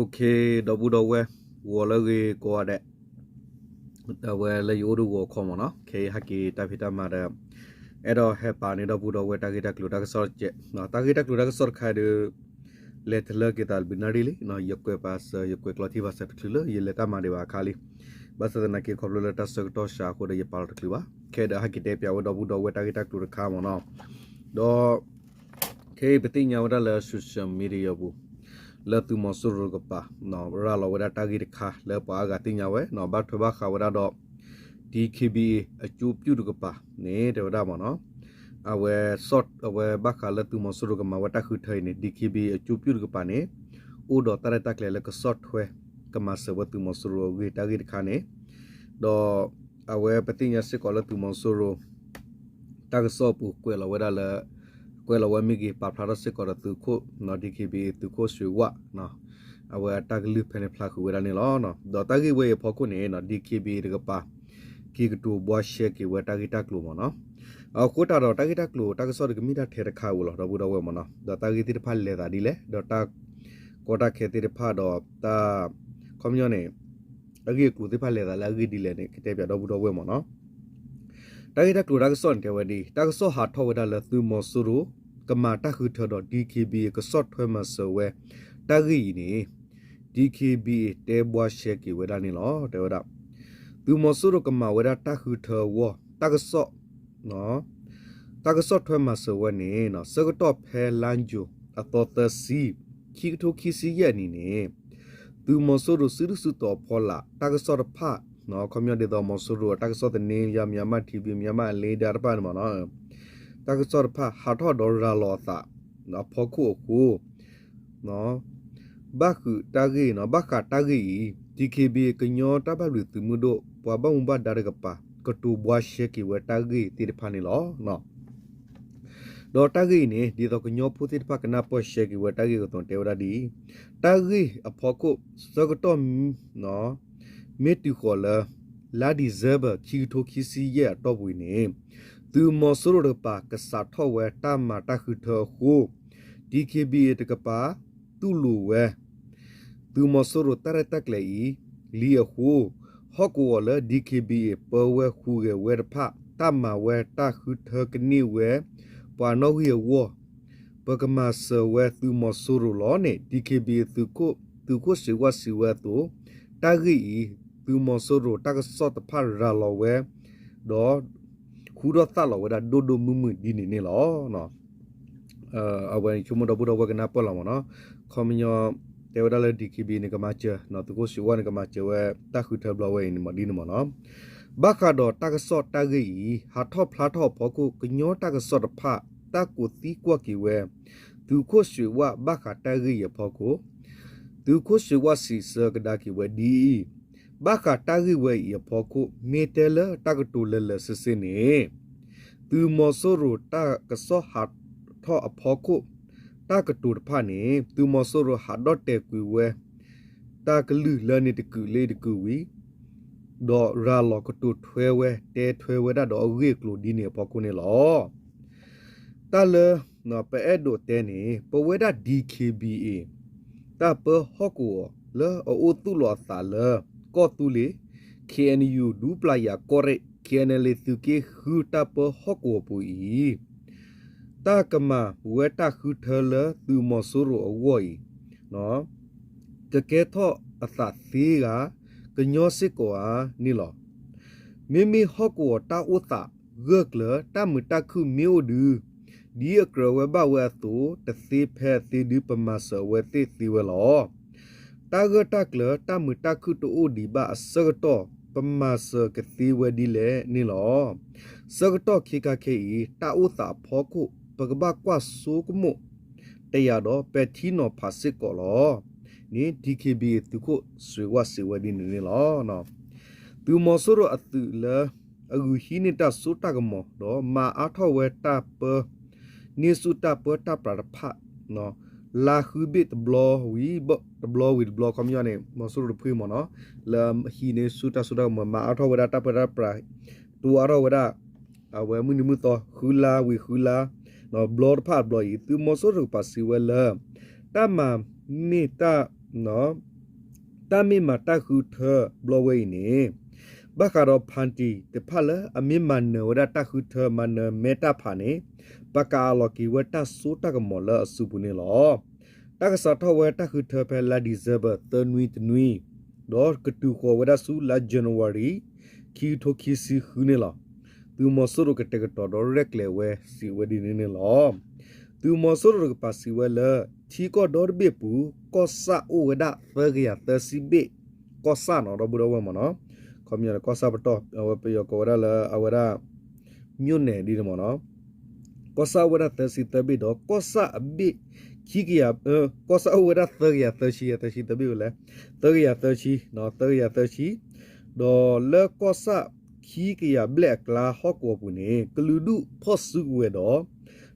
Okay, double we wala ge ko ade. Da we le yodu wo komo no. Ke haki ta pita ma da. Edo he pa ni double we ta kita kluda sor je. No ta kita kluda sor kha de le thla ke tal binari li no yakwe pas yakwe kloti va set khlu ye le ta ma de ba khali. Bas na ke khoblo le ta sok to sha ko de ye pal khlu ba. Ke da haki te pya wo double we ta kita kluda kha mo no. Do ke peti nya wa le social media bu. Le tu mo suru ko pa no ra lo wa ta gi kha le pa ga ti nya we no ba thwa ba kha wa do DKB a chu pyu ko pa ne de wa mo no a we short a we ba kha le tu mo suru ko ma wa ta khu thai ne DKB a chu pyu ko pa ne u do ta ta kle le ko short hwe ka ma se wa tu mo suru gi ta gi kha ne do a we pa ti nya se ko le tu mo suru ta ko so pu kwe la wa da le quay là mi cái bắp tháo sẽ có được từ khô nó đi khi bị từ khô sủi quạ nó à vậy ta cái lưỡi phèn phá khu ra này nó đó ta cái vậy phô cô này nó đi khi bị được ba khi cái tu bua xe cái vậy ta cái ta lùm nó à cô ta đó ta cái ta lùm ta cái số cái mi ta thề khao rồi đó bù đâu vậy nó đó ta cái tiền phá lệ ta đi lệ đó ta cô ta khé tiền phá đó ta không nhớ này ta cái lùm tiền phá lệ ta là cái đi lệ này cái tiền đó bù đâu vậy nó ta cái ta lùm ta cái số cái vậy đi ta cái số hạt thâu vậy là từ một sốကမာတခုထတော့ DKB ကစော့ထွဲမှာဆိုဝဲတဂီနေ DKB တဲဘွားရှက်ကီဝဲတာနေလောတဲဝဒသူမဆူရကမာဝဲတာတခုထဝတကစော့နော်တကစော့ထွဲမှာဆိုဝဲနေနော်စကတော့ဖဲလန်ဂျူအတော်တစီခီထိုခီစီရဲ့နေနေသူမဆူရစရစတော့ဖောလာတကစော့ဖာနော်ကွန်မြူနတီတော့မဆူရတကစော့တဲ့နေရမြန်မာ TV မြန်မာလေးဒါပန်မနော်တာကစောဖာဟာထောဒေါ်ရာလောသာနော်ဖောခုခုနော်ဘခုတာဂီနော်ဘခတာဂီ DKB ကညောတဘလူသူမှုတို့ပွားဘုံဘဒါရကပါကတူဘွားရှက်ကီဝတာဂီတိဖာနီလောနော်ဒေါ်တာဂီနေဒီတော့ကညောဖူတိဖာကနာပေါ်ရှက်ကီဝတာဂီကိုတုံတေဝရဒီတာဂီအဖောခုစကတော့နော်မေတူခေါ်လာဒီဇဘခီထိုခီစီရဲ့တော့ဘူးနေသူမဆူရပါကစားထောဝဲတမတာခုထခု DKB တကပါသူလူဝဲသူမဆူရတရတက်လေလီယခုဟောကောလ DKB ပဝဲခုရဲ့ဝဲတဖတမဝဲတခုထကနိဝဲပွာနောဟီဝပကမဆဝဲသူမဆူရလောနေ DKB သူကိုစီဝစီဝဲတူတာဂီသူမဆူရတကစောတဖရာလောဝဲတော့ခုတော့သလောဝဒါဒိုဒိုမူမူဒီနေလောနော်အဝဲချုံမတော့ဘတော့ဝကနာပေါ်လာမနော်ခေါမညောတေဝဒါလေ DKB နေကမချနော်တကိုစီဝနေကမချဝဲတခုထဘလဝဲနေမဒီနမနော်ဘခါတော့တကစော့တဂီဟာထော့ဖလာထော့ဘောကုကညောတကစော့တဖတကူတီကွက်ကီဝဲသူကိုစီဝဘခါတဂီရဘောကုသူကိုစီဝစီစကဒါကီဝဲဒီဘခတာဂီဝဲရဖောခုမေတဲလတကတူလလဆစင်းနေသူမဆိုရတာကစောဟာထောအဖောခုတကတူတဖာနေသူမဆိုရဟာဒေါတေကွေဝဲတကလူလနေတကူလေတကူဝီဒေါ်ရာလောကတူထွဲဝဲတဲထွဲဝဲဒါတော့ရေကလိုဒီနေဖောခုနေလောတလနော်ပဲအဲ့ဒိုတဲနေပဝဲဒါ DKBA တပဟောကူလောအိုတူလောသာလောก็ตุเล KNU ดูปลายากอเร KNL ตุเกฮูตาปฮอกโกปุอีตากะมาเวตาคูเทเลตุมอซุโรอวอยเนาะกะเกทออะสะซีกากะญอซิกออานี่ลอมิฮอกโกตาอุตะเกกเลตามุตะคุมิโอดูดีอกรเวบะเวตุตะซีแพซีดูปมาสเวติซีเวลอตากะตักเลตามุตะคุโตโอดีบะสกตอปมาสกะซีเวดีเลนี่ลอสกตอคิกะเคอีตาอุตะพอคุปกบะกว่าสูกมุตะยาดอเปทีโนภาสิกอลอนี่ DKB ตุคุสวยว่าสวยดีนี่ลอเนาะตูมอสโรอะตุเลအဂူဟီနီတာစုတာကမောတော့မာအထောဝဲတာပနီစုတာပတာပရဖာနော်လာခုဘစ်ဘလောဝီဘဘလောဝီဘလောကမ္ယောနေမဆူရဖွေးမနော်လာဟီနေစုတာမာအထောဝဲတာပရပရာတူအရောဝဲတာအဝဲမှုနိမှုတော့ခူလာဝီခူလာနော်ဘလောဖာဘလောဤသူမဆူရပါစီဝဲလာတမမီတာနော် ตามีมาตาคือเธอบลอเวนี่บักการอพันตีแต่พะละอมีมันเนวดาตาคือเธอมันเนเมตาผานี่ปากาลอกีเวตาสูตากมอละสุบุนี่ลอตากษาทเวตาคือเธอเพลาดิเซเบตนุยตนุยดอกตูโคเวดาสูลาจันวารีคีโทคีซีคือนี่ลอตูมอสโรกเตกตอดอเรกเลเวสิเวดินี่ลอตูมอสโรกปาสิเวละทีก็ดอร์เบปูก็ซาโอเวดาเฟกยาเตสิเบก็ซาเนาะเราบุดเวมเนาะคอมยาก็ซาบตอเอาไปยกวดาละเอาวดามิวเนดีมเนาะก็ซาเวดาเตสิเตบิดอก็ซาเบขี้กยาก็ซาเวดาเฟกยาเตชิเตชิเตบิละเตกยาเตชิเนาะเตกยาเตชิดอเลก็ซาขี้กยาแบล็กลาฮอกวปุเนกลูดูพอสุเวดอ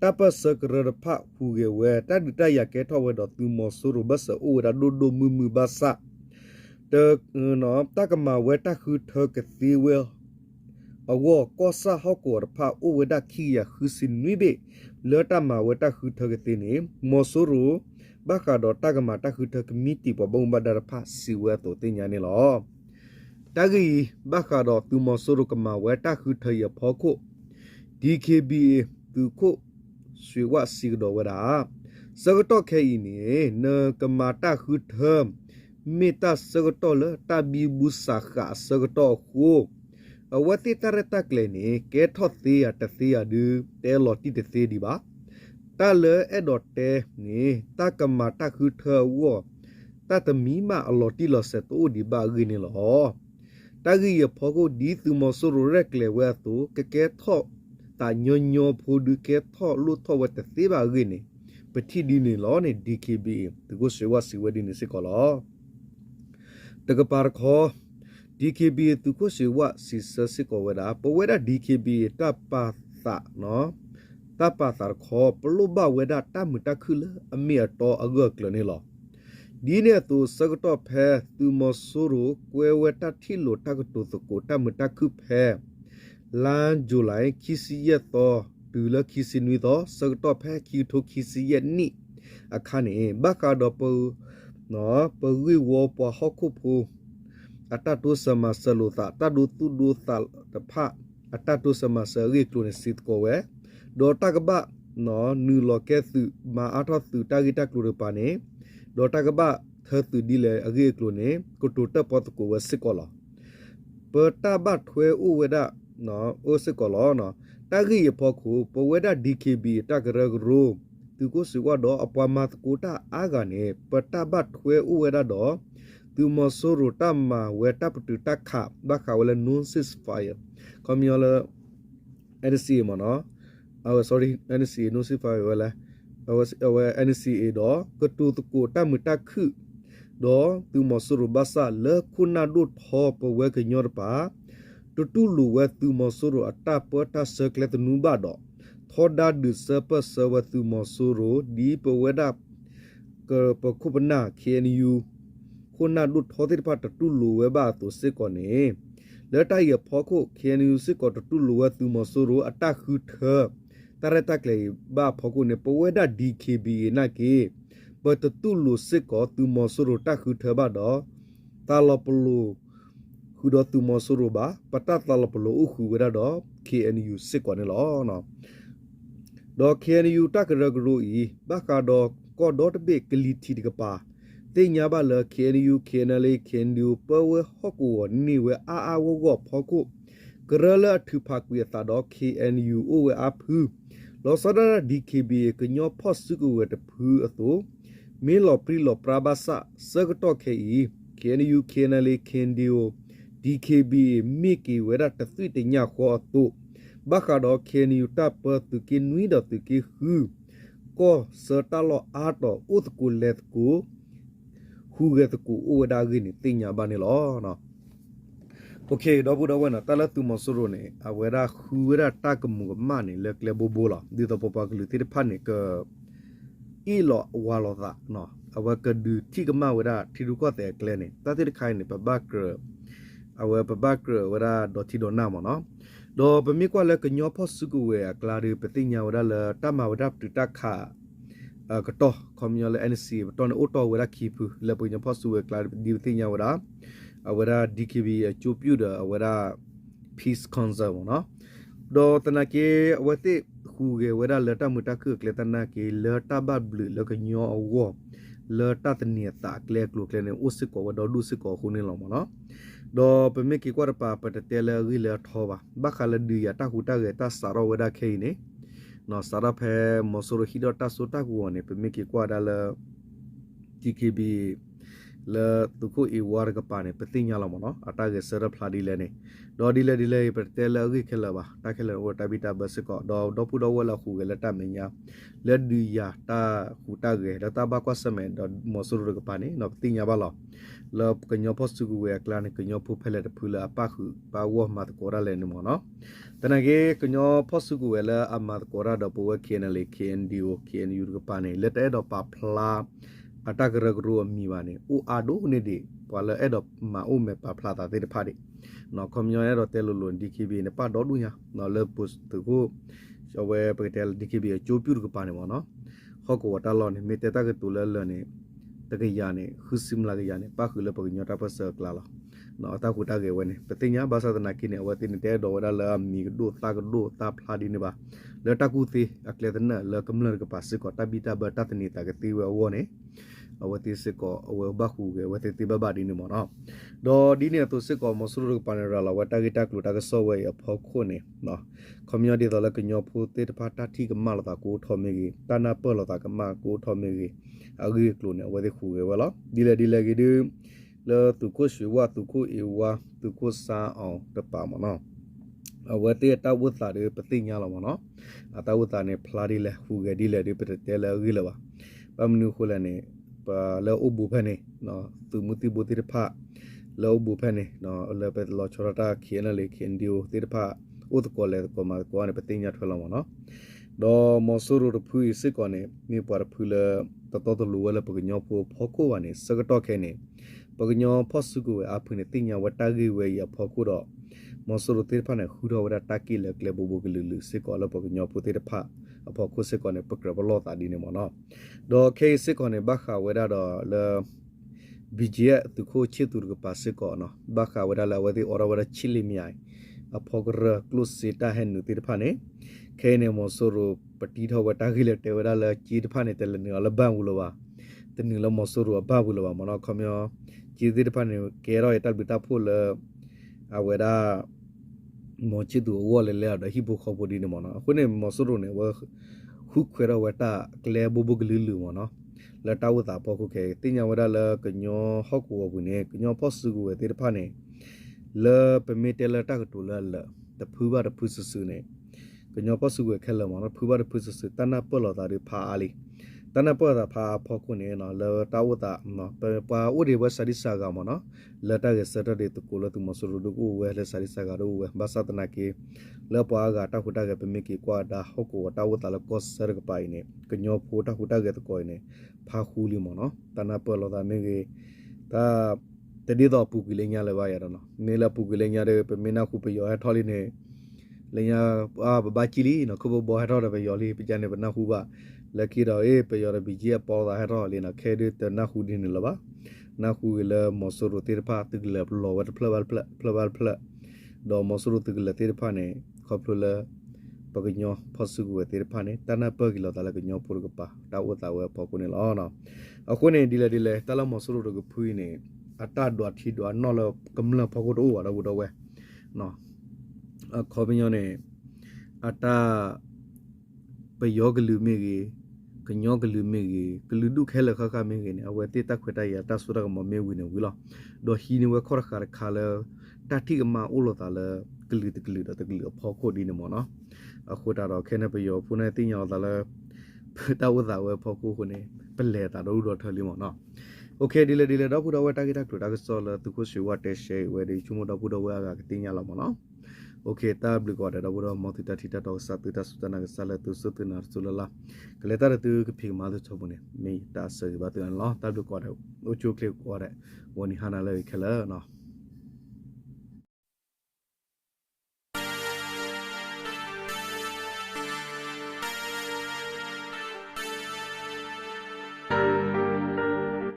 ตาปัสกระพะฮูเกเวตาดิตายาเกทอเวดอตุมอสุรุบัสโอดาโดโดมืบัสะเตเนาะตากมาเวตาคือเธอกติเวอวก็ซาฮอกวพะโอเวดาขี้ยาคือสินนิเบเลตามาเวตาคือเธอกตินี่มอสุรุบักาดอตากมาตาคือเธอกมิติปบงบดาพะสิเวโตติญานี่ลอตากีบักาดอตุมอสุรุกมาเวตาคือเธอยาพอโค DKBA ตุโคสวยว่าสิกดอเวดาสกตอแค่อีนี่เนกมาตาคือเทอมเมตาสกตอเลตาบีบุสาขาสกตอคูอวติตาเรตาเกลนี่เกทอเตียตเตียดูเตลอติเตเตดีบาตาเลเอดอเตนี่ตากมาตาคือเธอวอตาตมีมาอลอติลอเซโตดีบากินี่ลอตากียพอโกดีตุมอสโรเรกเลเวตุเกทอตาญญอพูดูเกทอลุทอวตเตบากินี่ปฏิดินี่ลอนี่ DKB ตะกุสวาสิวดินี่สิกอลอตะกปาร์คอ DKB ตะกุสวาสิสสิกอเวดาปเวดา DKB ตาปาตะเนาะตาปาตาคอปลุบาเวดาตามุตะคืออเมียตออเกกลนี่ลอดีเนี่ยตัวสกตอแพตุมอสุรุกเวเวตาที่โลตากตุตโกตามุตะคือแพลานจุไลคิสิเยตอดูละคิสินวิตอสกตอแพคิโทคิสิเยนี่อาคานี่บักาดอปเนาะปวิวอปฮอกคุปูอัตตุสมาสลุตาตาดูตุดูตาตะพะอัตตุสมาสริกลุนสิตโกเวดอตากบะเนาะนูโลเกตุมาอาทอตุตากิตากลุรปาเนดอตากบะเธอตุดีเลอเกกลุเนกุตุตะปอตโกเวสิกอลอเปตาบะถวยอุเวดาเนาะโอสิกอลอเนาะตากีพอคูปเวดา DKB ตากระกรูตุกุสิวะดออปามาตกูตาอากาเนปตาบะถวยอุเวดาดอตุมอสุรุตามาเวตาปตุตะขะบักขาวเลนูซิสไฟคอมยอลNC มอเนาะsorry NC นูซิไฟเวลาNCA ดอกตุตกูตามุตะคือดอตุมอสุรุบาซาเลคุณาดุทอปเวกญอรปาตุลูเวตุมอสุรุอัตตาเปตาเซกเลตนูบาดอทอดาดุเซเปเซวตุมอสุรุดีปเวดาเกปคุปนาเคนยูคุณาดุทอติปาตตุลูเวบาตุเซกอเนเลตายพอโคเคนยูเซกอตตุลูเวตุมอสุรุอัตตาคือเธอตาเรตาเกลบาพอโคเนปเวดา DKB นาเกปตตุลูเซกอตุมอสุรุตาคือเธอบาดอตาลปลูคูดอตุมอสุรุบาปตาตาลปโลอุคูเวดาดอ KNU สิกว่านี่ลอเนาะดอ KNU ตากระกรูอีบากาดอก็ดอตเบกลิทีดิกปาเตญาบาเล KNU KNL KNU เปเวฮอกวนี่เวอาวกพอกุกระละทุภากุยตาดอ KNU โอเวอาพือลอสดา DKB กญอพอสุกุเวตพืออโตเมลอปริลอปราบาสะสกตอเคอี KNU KNL KNDO DKB มีกีเวดาตะสุติญาขอตุบักาดอเคนิยุตาเปตุกินุยดอตุกิฮือก็เสตาลออาตออุตกุเลตกูฮูเกตกูอุเวดากินิติญาบานิลอเนาะโอเคดอบุดอเวนะตะละตุมอสุโรเนอเวดาฮูเวดาตากมุกมาเนเลกเลโบโบลาดิตอปปากลุติพันเนกอีลอวาลอตาเนาะอเวกดูที่กมาเวดาที่ดูก็แต่เกลเนตาติไคเนปะบากเกเอาไว้ปะบักเกอเวลาดอที่ดอนน้ำเนาะดอเป็นมีกว่าเลยก็ย่อพอสุกุเวกลาดือปฏิญญาเวลาเลยตามาเวลาตุตาขา ကတော့ကွန်မြူလေ NC တော်နေအိုတော်ဝရခီဖူလေပွညဖော့ဆူဝဲကလာဒီတင်ညာဝရဝရ DKB အချိုပြူတာဝရ peace concert နော်ဒေါ်တနကေဝတိခုကေဝရလတမတကကလတနာကေလတဘဘလလကညောအဝလတတနီတာကလေကလုကလေနေဥစကောဝဒေါ်ဒုစကောခုနေလောမနော်ဒေါ်ပမေကေကွာပါပတတဲလရီလထောပါဘခလဒီယတာခုတာကေတာစာရဝဒခေနေနော်စာရဖဲမဆိုရဟီဒတာဆိုတာကူဝနေပမေကေကွာဒါလ TKB လေသူကိုအဝါရကပါနေပတိညာလောမနော်အတာကေဆရဖလာဒီလေနေဒေါ်ဒီလေပတဲလရီခဲလပါတာခဲလဝတာဘီတာဘစကောဒေါ်ပူဒေါ်ဝလာခုကေလတမညာလက်ဒီယာတာခုတာကေဒတာဘကွာစမဲဒေါ်မဆိုရကပါနေနော်ပတိညာပါလောလောကညောဖောစုကူဝဲကလာနေကညောဖူဖဲလက်တဖူလာပခုပါဝမတ်ကောရလဲနေမနော်တနကေကညောဖောစုကူဝဲလာအမတ်ကောရတော့ပဝဲခဲနလေ KNDO KNU ကပါနေလက်တဲတော့ပါဖလာအတကရကရူမီပါနေအိုအာဒိုနေဒီပွာလအဲ့တော့မအိုမေပါဖလာတာတဲ့ဖာဒီနော်ကွန်မြူရတော့တဲလိုလို DKB နေပါတော့ဒူညာနော်လေပုစတူကိုရှောဝဲပကတဲ DKB အချိုးပြူကပါနေမနော်ဟော့ကောတာလောနေမေတတကတူလဲလဲနေတကရနေခုစင်လာကရနေပါခုလပကညတာပစကလာလာနော်တာခုတာကေဝနေပတိညာဘာသာတနာကိနေဝတိနေတဲ့တော့ဝဒါလာမီဒိုတာကဒိုတာဖလာဒီနေပါလတာကူတီအကလေတနာလကမလကပါစကောတာဘီတာဘတာတနေတာကတိဝဝနေအဝတိစကောအဝဘခုကေဝတိတိဘဘာဒီနေမနော်ဒေါ်ဒီနေတုစကောမဆူရပနရလာဝတာဂီတာကလူတာကဆောဝဲအဖောခုနေနော်ကွန်မြူနတီတော်လကညောဖူတေတဖာတာတိကမလာတာကိုထော်မေကြီးတနာပလောတာကမကိုထော်မေကြီးအဂီကလူနေဝတိခုကေဝလာဒီလေကီဒီလောသူကိုရွှေဝသူကိုအေဝသူကိုစာအောင်တပါမနော်အဝတိတဝတ်တာတွေပတိညာလောမနော်အတဝတ်တာနေဖလာဒီလေခုကေဒီလေဒီပတဲလေဂီလပါပမနုခုလနေပါလောအဘူဖဲနေနော်သူမတိဘူတိဖာလောဘူဖဲနေနော်လောပဲလောချရတာခေနလေခင်ဒီယိုတိဖာဥတကောလေကောမကောနေပတိညာထွလောမနော်ဒေါ်မဆူရဖူးစစ်ကောနေမြေပါဖူလတတော်တလူဝဲလပကညောဖိုဖောကိုဝနေစကတော့ခဲနေပကညောဖောစုကိုအဖုန်တိညာဝတာဂီဝဲရဖောကိုတော့မဆူရတိဖာနေခူတော်ဝတာတာကီလေကလေဘူဘူကလူလူစစ်ကောလပကညောဖိုတိဖာအဖောကိုစစ်ကောနေပကရဘလောတာဒီနေမနော်ဒေါ်ခေစစ်ကောနေဘခဝဲတော့လေဘီဂျီသူခိုချစ်သူကပါစစ်ကောနော်ဘခဝဲလာဝဲဒီအော်ရဝဲချီလီမြိုင်အဖောကရကလုစီတာဟန်နူတိဖာနေခဲနေမဆူရပတိထောဝတာဂီလေတေဝဲလာချီတဖာနေတယ်နေလဘန်ဘူးလောပါတနင်္လာမဆူရဘဘူးလောပါမနော်ခမောချီတိတဖာနေကဲရောရတဘီတာဖိုလအဝဲဒါမောချီတူဝလဲလဲတော့ဟိဘခေါ်ပဒီနေမနော်ခုနေမဆူရနေဝခုခွဲရဝတာကလေဘူဘူကလူလူမနော်လတာဝတာပေါ့ခုခဲတင်ညာဝဒါလကညောဟောက်ကိုဘူးနေကညောဖော့စုကိုတေတဖာနေလေပမေတလတာကတူလလတဖူးပါတဖူးဆူဆူနေကညောဖော့စုကိုခဲလမနော်ဖူးပါတဖူးဆူဆူတနာပလောတာတွေဖာအားလီတနာပတာဖာဖော့ခုနေနော်လေတာဝတာနော်ပါဥဒီဝဆာဒီစာကမနော်လတာကစတတဲ့တကူလသူမဆူရဒကိုဝဲလေဆာဒီစာကတော့ဝဲဘာသာတနာကေလေပွားကတာခုတာကပမေကေကွာဒါဟောက်ကိုတာဝတာလကောဆရကပိုင်နေကညောဖိုတာခုတာကတကိုနေဖာခူလီမနော်တနာပလောတာမေကေဒါတဒီတော့ပူကလေးညာလည်းပါရတော့နော်နေလာပူကလေးညာတဲ့ပမေနာခုပယောထော်လီနေလညာဘာချီလီနော်ခုဘောဟထော်တယ်ပယောလီပကြနေပနာခုပါလက်ခီတော့ပယောရဘီဂျီပေါ်တာဟထော်လီနော်ခဲတဲ့တနာခုဒီနေလပါနာခုလေမော်ဆိုရိုတေဖာတိကလပလောဝတ်ဖလဘလဒေါ်မော်ဆိုရိုတိကလတေဖာနေခေါပလပကညောဖဆုကိုတေဖာနေတနာပကီလောတလကညောပူကပါတာဝတာဝဲပေါ်ကိုနေလောနော်အခုနေဒီလေတလမော်ဆိုရိုကဖူးနေအတဒွာထီဒွာနော်လကမလဖကိုတော့ဝါတော့ဝဲနော်ခေါပညောနေအတပယောကလူမေကြီးကညောကလူမေကြီးကလူဒုခဲလခခမေကြီးနေအဝဲတေတခွေတရတဆူရကမမေဝီနေဝီလောဒေါ်ဟီနေဝဲခေါ်ခါလတတိကမအိုလိုတာလကလူတကလူဖော်ခိုဒီနေမနော်အခုတော့ခဲနေပယောဖုန်နေတင်ရောတာလတဝတာဝဲဖော်ခိုခုနေပလဲတာတော့ထလီမနော်โอเคဒီလေတော့ဖူတော့ဝဲတာဂီတာကလူတာကစောလသူကိုရွှေဝတ်တဲ့ရှေဝဲဒီချုံမတော့ဖူတော့ဝဲကတင်ရလောက်မနော်โอเคตาบลิกอดะบรมอติตาทิตาตอสัตตะสุตนะกะสะละตุสุตนะสุลละกะเลตะตุกะภิมาตุชอบุne me ta se ba tu an lo ta bliกอดะโอจูคลิกอดะวอนิหานะle khela no